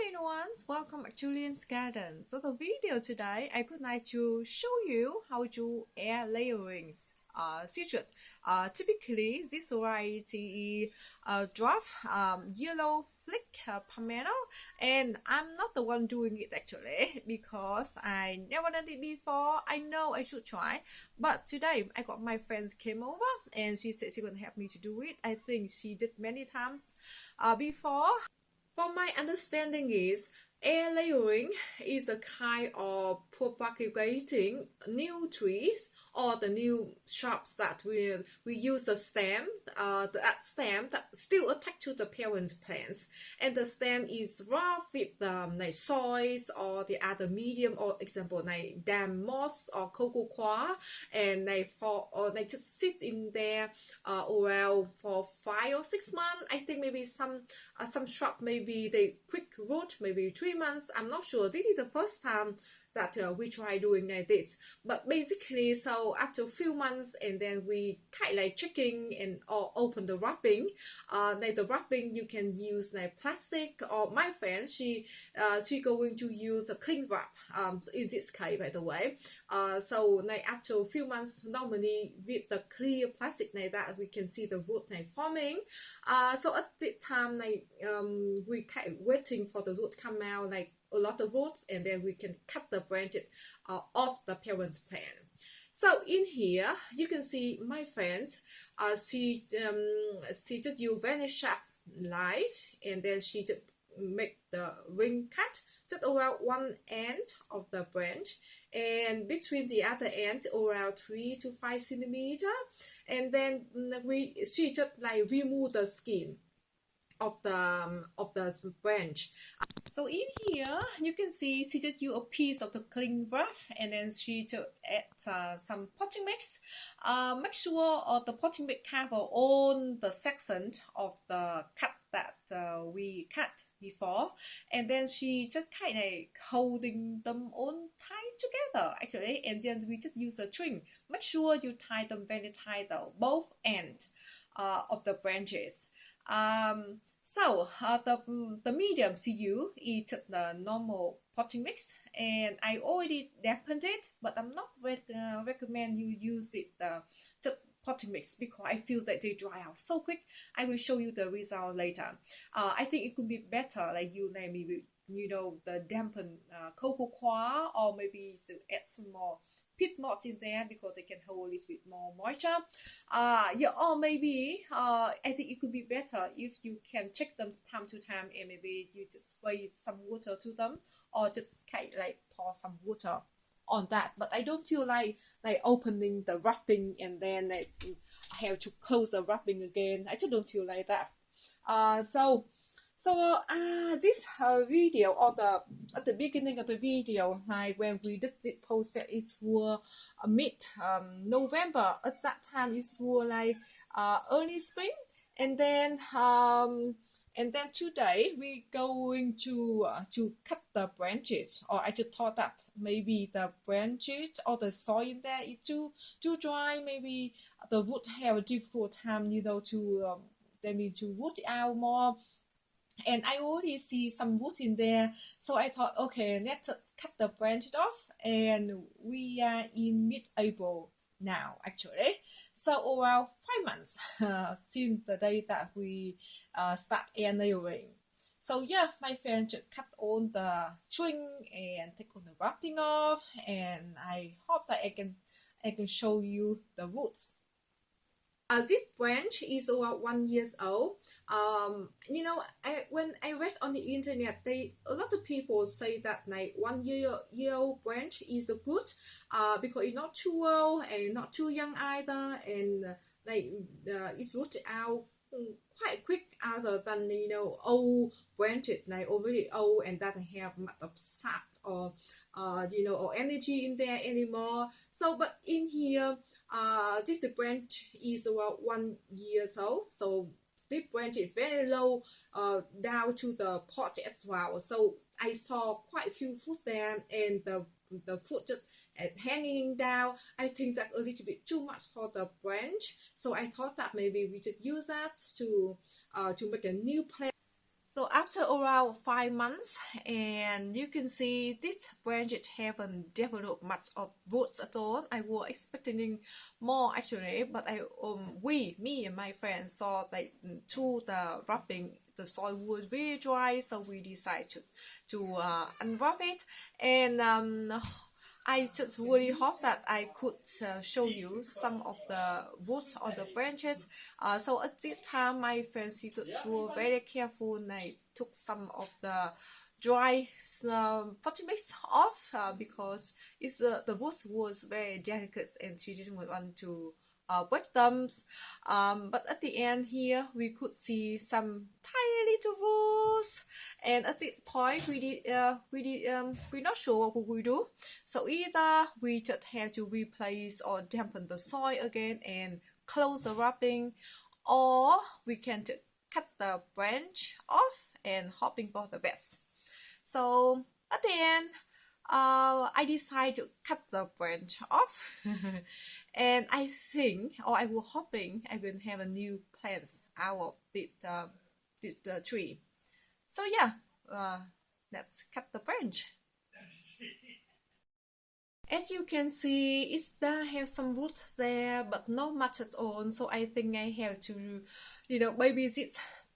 everyone, welcome back to Julian's Garden. So the video today, I would like to show you how to add layerings citrus. Typically, this variety dwarf yellow flick Pumelo, and I'm not the one doing it actually because I never done it before. I know I should try, but today I got my friends came over and she said she gonna help me to do it. I think she did many times before. From my understanding is air layering is a kind of propagating new trees or the new shrubs that we use a stem, that stem that still attached to the parent plants, and the stem is rough with like soils or the other medium, or example like damp moss or cocoa coir, and they fall or they just sit in there well for 5 or 6 months. I think maybe some shrub maybe they quick root maybe 3 months. I'm not sure. This is the first time that we try doing like this, but basically so after a few months and then we kind of like checking and or open the wrapping. Like the wrapping you can use like plastic, or my friend she going to use a cling wrap in this case, by the way. So like after a few months, normally with the clear plastic like that we can see the root like forming. So at the time like we kind of waiting for the root come out, like a lot of roots, and then we can cut the branches off the parent plant. So in here you can see my friends she just use very sharp knife, and then she just make the ring cut just around one end of the branch, and between the other ends around 3 to 5 centimeter, and then she just like remove the skin of the branch. So in here you can see she just use a piece of the cling wrap, and then she just add some potting mix. Make sure the potting mix cover all the section of the cut that we cut before, and then she just kind of holding them all tight together actually, and then we just use a string. Make sure you tie them very tight though, both ends of the branches. So the medium she use is the normal potting mix, and I already dampened it, but I'm not recommend you use it the potting mix because I feel that they dry out so quick. I will show you the result later. I think it could be better like you maybe the dampened cocoa coir, or maybe to add some more peat moss in there because they can hold a little bit more moisture. Yeah, or maybe I think it could be better if you can check them time to time, and maybe you just spray some water to them, or just kind of like pour some water on that. But I don't feel like opening the wrapping and then I have to close the wrapping again. I just don't feel like that. So this video, or at the beginning of the video, like when we did post it was mid November. At that time it was like early spring, and then today we going to cut the branches. Or I just thought that maybe the branches or the soil in there is too dry. Maybe the root have a difficult time, to root out more. And I already see some roots in there, so I thought, okay, let's cut the branches off, and we are in mid-April now actually, so around 5 months since the day that we start air layering. So yeah, my friend just cut on the string and take on the wrapping off, and I hope that I can show you the roots. This branch is about 1 year old. When I read on the internet, a lot of people say that like 1 year old branch is good, because it's not too old and not too young either, and it's rooted out quite quick, other than old branches like already old and doesn't have much of sap or or energy in there anymore. So but in here this branch is about 1 year old, so this branch is very low down to the pot as well. So I saw quite a few fruit there, and the fruit just hanging down. I think that a little bit too much for the branch, so I thought that maybe we just use that to make a new plant. So after around 5 months, and you can see this branch haven't developed much of roots at all. I was expecting more actually, but me and my friends saw that through the wrapping, the soil was really dry, so we decided to unwrap it, and I just really hope that I could show you some of the roots or the branches. So at this time, my friends were very careful and I took some of the dry potting mix off because the roots was very delicate and she didn't want to wet them. But at the end here, we could see some tiny little roots, and at this point, we're not sure what we do. So either we just have to replace or dampen the soil again and close the wrapping, or we can cut the branch off and hoping for the best. So at the end, I decided to cut the branch off, and I think, or I was hoping, I will have a new plants out of the tree. So yeah, let's cut the branch. As you can see, it does have some root there, but not much at all. So I think I have to, maybe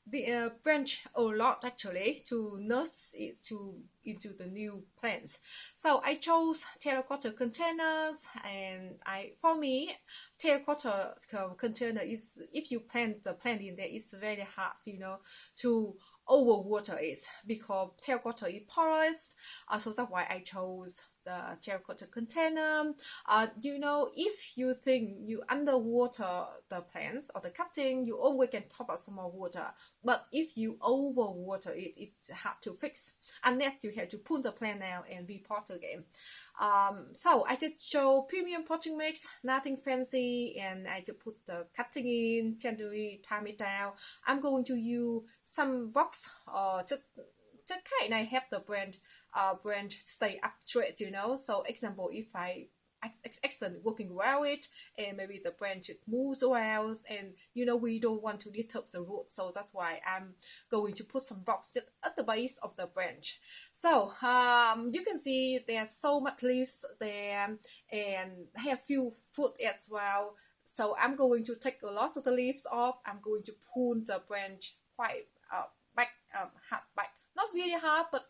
the branch a lot actually to nurse it into the new plants. So I chose terracotta containers, and for me terracotta container is, if you plant the plant in there, it's very hard to overwater it because terracotta is porous. So that's why I chose the terracotta container. If you think you underwater the plants or the cutting, you always can top up some more water. But if you overwater it, it's hard to fix unless you have to pull the plant out and repot again. So I just show premium potting mix, nothing fancy, and I just put the cutting in, gently time it down. I'm going to use some rocks just kind of have the branch stay up straight, So example, if I accident working around it and maybe the branch moves around, and we don't want to disturb the root, so that's why I'm going to put some rocks just at the base of the branch. So you can see there's so much leaves there and have few fruit as well. So I'm going to take a lot of the leaves off. I'm going to pull the branch quite hard back, not really hard, but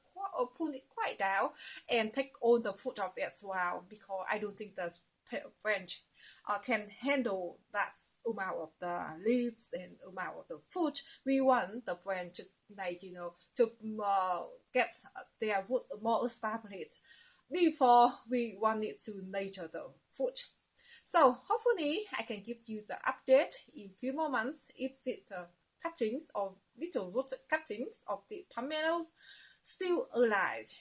pull it quite down and take all the fruit off as well, because I don't think the branch can handle that amount of the leaves and amount of the fruit. We want the branch to get their root more established before we want it to nurture the fruit. So hopefully I can give you the update in few more months if the cuttings or little root cuttings of the Pumelo still alive.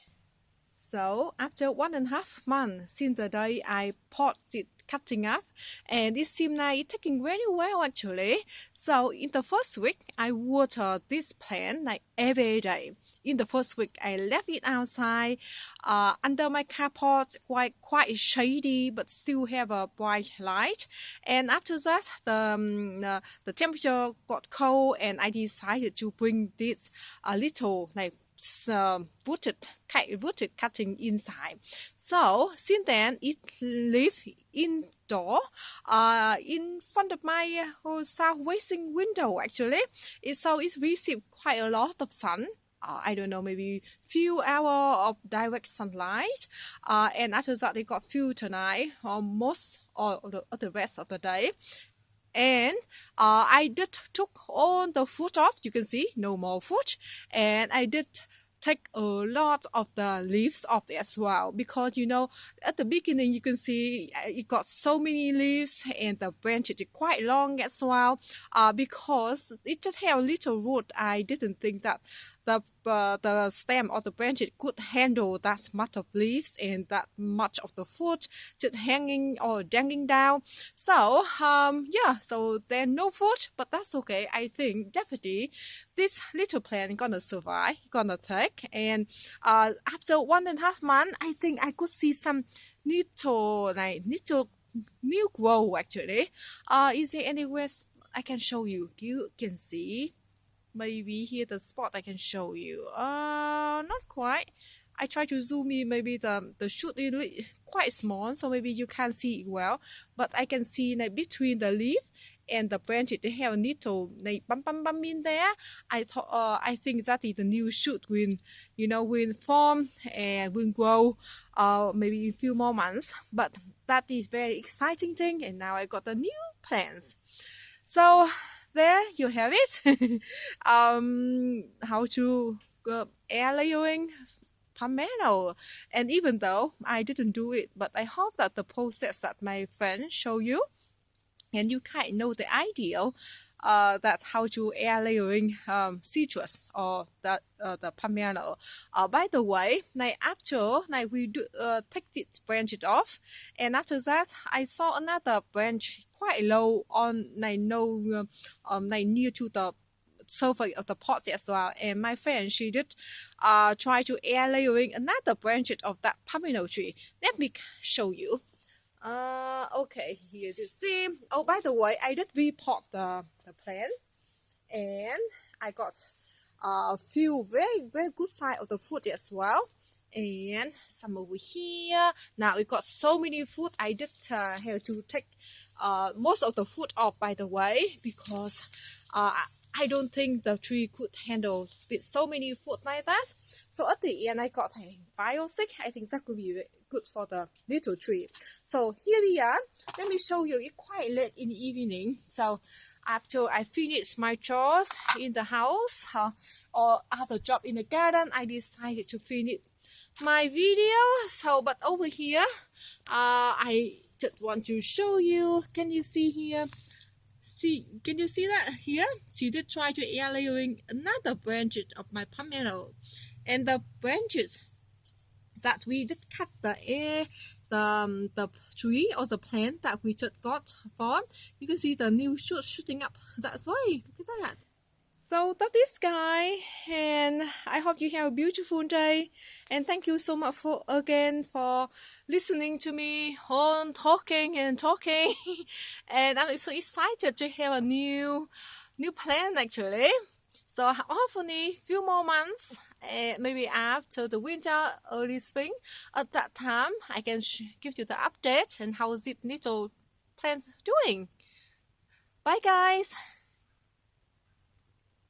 So after 1.5 months since the day I potted cutting up, and it seems like it's taking very well actually. So in the first week I watered this plant like every day. In the first week I left it outside under my carport, quite shady but still have a bright light. And after that the temperature got cold, and I decided to bring this little rooted cutting inside. So since then it lives indoor in front of my south-facing window actually. So it received quite a lot of sun. I don't know, maybe few hours of direct sunlight, and after that they got few tonight or most or the rest of the day. And I did took all the fruit off. You can see no more fruit, and I did take a lot of the leaves off as well, because at the beginning you can see it got so many leaves and the branch is quite long as well, because it just had a little root. I didn't think that the stem or the branch could handle that much of leaves and that much of the fruit just hanging or dangling down. So so there's no fruit, but that's okay. I think definitely this little plant gonna survive, gonna take. And after 1.5 months, I think I could see some little new grow actually. Is there anywhere I can show you? You can see. maybe here the spot I can show you. Not quite. I try to zoom in. Maybe the shoot is quite small, so maybe you can't see it well. But I can see like between the leaf and the branches, they have a little like bump in there. I think that is the new shoot will form and will grow. Maybe in a few more months. But that is very exciting thing. And now I got the new plants. So there you have it. How to air layering Pumelo. And even though I didn't do it, but I hope that the process that my friend show you, and you kind of know the idea that how to air layering citrus or the pomelo. By the way, after we do take this branch it off, and after that I saw another branch quite low on near to the surface of the pot as well. And my friend, she did try to air layering another branch of that pomelo tree. Let me show you. Okay, here's the same. Oh, by the way, I did repot the plant, and I got a few very good size of the fruit as well, and some over here. Now we got so many fruit. I did have to take most of the fruit off, by the way, because I don't think the tree could handle with so many fruit like that. So at the end, I got 5 or 6. I think that could be good for the little tree. So here we are. Let me show you. It's quite late in the evening. So after I finish my chores in the house or other job in the garden, I decided to finish my video. So, but over here, I just want to show you. Can you see here? Can you see that here? She did try to air layering another branch of my pomelo, and the branches that we did cut the tree or the plant that we just got from. You can see the new shoot shooting up. That's why. Look at that. So that is guy, and I hope you have a beautiful day, and thank you so much for listening to me on talking and and I'm so excited to have a new plan actually. So hopefully few more months, maybe after the winter, early spring, at that time I can give you the update and how is it little plants doing. Bye guys.